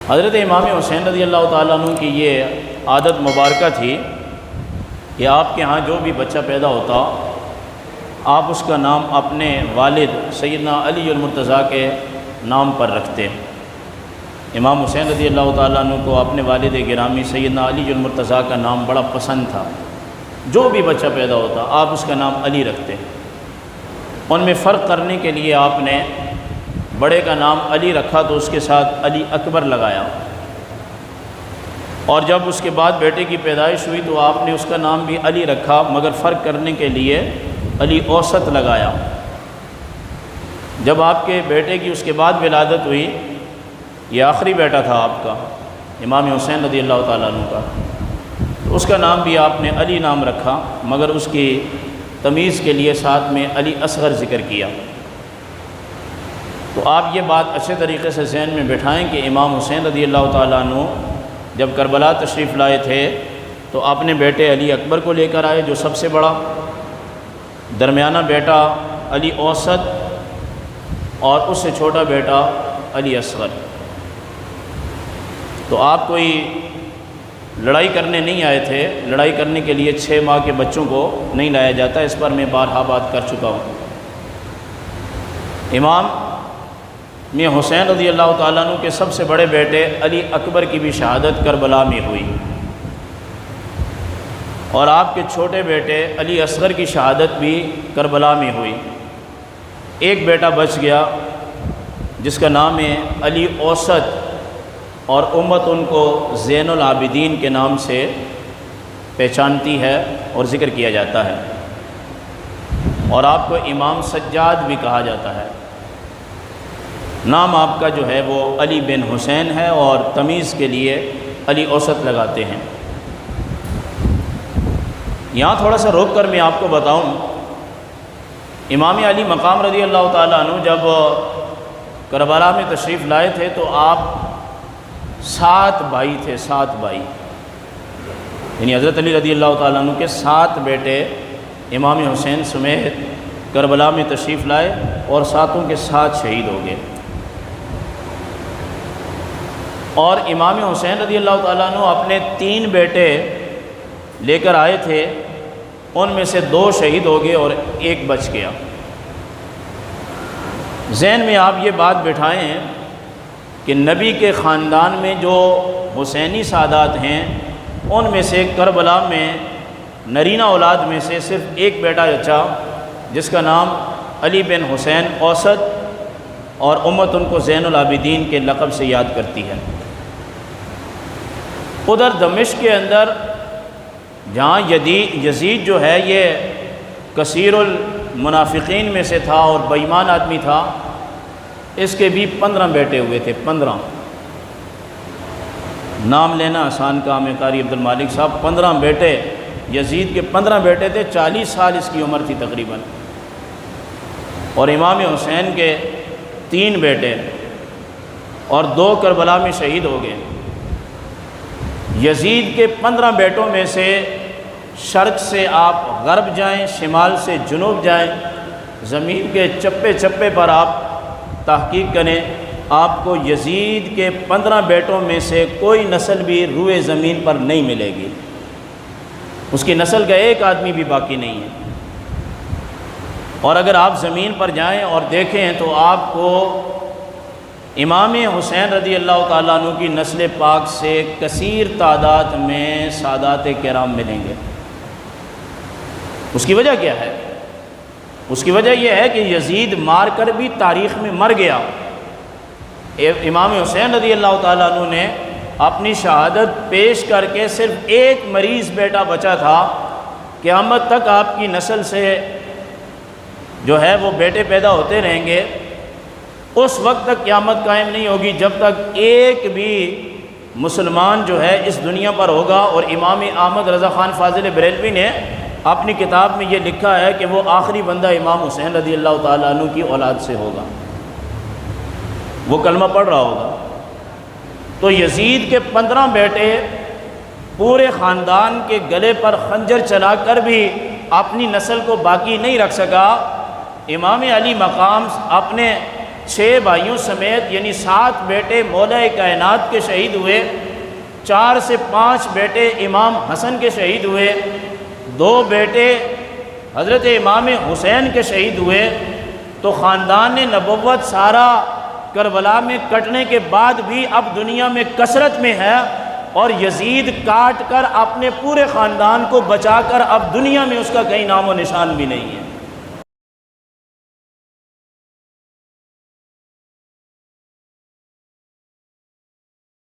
حضرت امام حسین رضی اللہ تعالیٰ عنہ کی یہ عادت مبارکہ تھی کہ آپ کے ہاں جو بھی بچہ پیدا ہوتا آپ اس کا نام اپنے والد سیدنا علی المرتضیٰ کے نام پر رکھتے۔ امام حسین رضی اللہ تعالیٰ عنہ کو اپنے والد گرامی سیدنا علی المرتضیٰ کا نام بڑا پسند تھا۔ جو بھی بچہ پیدا ہوتا آپ اس کا نام علی رکھتے۔ ان میں فرق کرنے کے لیے آپ نے بڑے کا نام علی رکھا تو اس کے ساتھ علی اکبر لگایا، اور جب اس کے بعد بیٹے کی پیدائش ہوئی تو آپ نے اس کا نام بھی علی رکھا، مگر فرق کرنے کے لیے علی اوسط لگایا۔ جب آپ کے بیٹے کی اس کے بعد ولادت ہوئی، یہ آخری بیٹا تھا آپ کا امام حسین رضی اللہ تعالیٰ عنہ کا، تو اس کا نام بھی آپ نے علی نام رکھا، مگر اس کی تمیز کے لیے ساتھ میں علی اصغر ذکر کیا۔ تو آپ یہ بات اچھے طریقے سے ذہن میں بٹھائیں کہ امام حسین رضی اللہ تعالیٰ عنہ جب کربلا تشریف لائے تھے تو اپنے بیٹے علی اکبر کو لے کر آئے جو سب سے بڑا، درمیانہ بیٹا علی اوسط، اور اس سے چھوٹا بیٹا علی اصغر۔ تو آپ کوئی لڑائی کرنے نہیں آئے تھے، لڑائی کرنے کے لیے 6 ماہ کے بچوں کو نہیں لایا جاتا، اس پر میں بارہا بات کر چکا ہوں۔ امام میں حسین رضی اللہ تعالیٰ عنہ کے سب سے بڑے بیٹے علی اکبر کی بھی شہادت کربلا میں ہوئی، اور آپ کے چھوٹے بیٹے علی اصغر کی شہادت بھی کربلا میں ہوئی۔ ایک بیٹا بچ گیا جس کا نام ہے علی اوسط، اور امت ان کو زین العابدین کے نام سے پہچانتی ہے اور ذکر کیا جاتا ہے، اور آپ کو امام سجاد بھی کہا جاتا ہے۔ نام آپ کا جو ہے وہ علی بن حسین ہے، اور تمیز کے لیے علی اوسط لگاتے ہیں۔ یہاں تھوڑا سا روک کر میں آپ کو بتاؤں، امام علی مقام رضی اللہ تعالیٰ عنہ جب کربلا میں تشریف لائے تھے تو آپ 7 بھائی تھے، 7 بھائی، یعنی حضرت علی رضی اللہ تعالیٰ عنہ کے 7 بیٹے امام حسین سمیت کربلا میں تشریف لائے، اور 7 کے 7 شہید ہو گئے۔ اور امام حسین رضی اللہ تعالیٰ عنہ اپنے 3 بیٹے لے کر آئے تھے، ان میں سے 2 شہید ہو گئے اور 1 بچ گیا۔ ذہن میں آپ یہ بات بٹھائیں کہ نبی کے خاندان میں جو حسینی سادات ہیں ان میں سے کربلا میں نرینہ اولاد میں سے صرف 1 بیٹا بچا جس کا نام علی بن حسین اوسط، اور امت ان کو زین العابدین کے لقب سے یاد کرتی ہے۔ ادھر دمشق کے اندر جہاں یزید جو ہے یہ کثیر المنافقین میں سے تھا اور بے ایمان آدمی تھا، اس کے بھی 15 بیٹے ہوئے تھے۔ 15 نام لینا آسان کام ہے، قاری عبد المالک صاحب 15 بیٹے، یزید کے 15 بیٹے تھے، 40 سال اس کی عمر تھی تقریباً، اور امام حسین کے 3 بیٹے، اور 2 کربلا میں شہید ہو گئے۔ یزید کے 15 بیٹوں میں سے شرق سے آپ غرب جائیں، شمال سے جنوب جائیں، زمین کے چپے چپے پر آپ تحقیق کریں، آپ کو یزید کے 15 بیٹوں میں سے کوئی نسل بھی روئے زمین پر نہیں ملے گی، اس کی نسل کا ایک آدمی بھی باقی نہیں ہے۔ اور اگر آپ زمین پر جائیں اور دیکھیں تو آپ کو امام حسین رضی اللہ تعالیٰ عنہ کی نسل پاک سے کثیر تعداد میں سادات کرام ملیں گے۔ اس کی وجہ کیا ہے؟ اس کی وجہ یہ ہے کہ یزید مار کر بھی تاریخ میں مر گیا۔ امام حسین رضی اللہ تعالیٰ عنہ نے اپنی شہادت پیش کر کے صرف 1 مریض بیٹا بچا تھا، قیامت تک آپ کی نسل سے جو ہے وہ بیٹے پیدا ہوتے رہیں گے، اس وقت تک قیامت قائم نہیں ہوگی جب تک ایک بھی مسلمان جو ہے اس دنیا پر ہوگا۔ اور امام احمد رضا خان فاضل بریلوی نے اپنی کتاب میں یہ لکھا ہے کہ وہ آخری بندہ امام حسین رضی اللہ تعالیٰ عنہ کی اولاد سے ہوگا، وہ کلمہ پڑھ رہا ہوگا۔ تو یزید کے 15 بیٹے پورے خاندان کے گلے پر خنجر چلا کر بھی اپنی نسل کو باقی نہیں رکھ سکا۔ امام علی مقام اپنے 6 بھائیوں سمیت یعنی 7 بیٹے مولا کائنات کے شہید ہوئے، 4 سے 5 بیٹے امام حسن کے شہید ہوئے، 2 بیٹے حضرت امام حسین کے شہید ہوئے، تو خاندان نبوت سارا کربلا میں کٹنے کے بعد بھی اب دنیا میں کثرت میں ہے، اور یزید کاٹ کر اپنے پورے خاندان کو بچا کر اب دنیا میں اس کا کہیں نام و نشان بھی نہیں ہے۔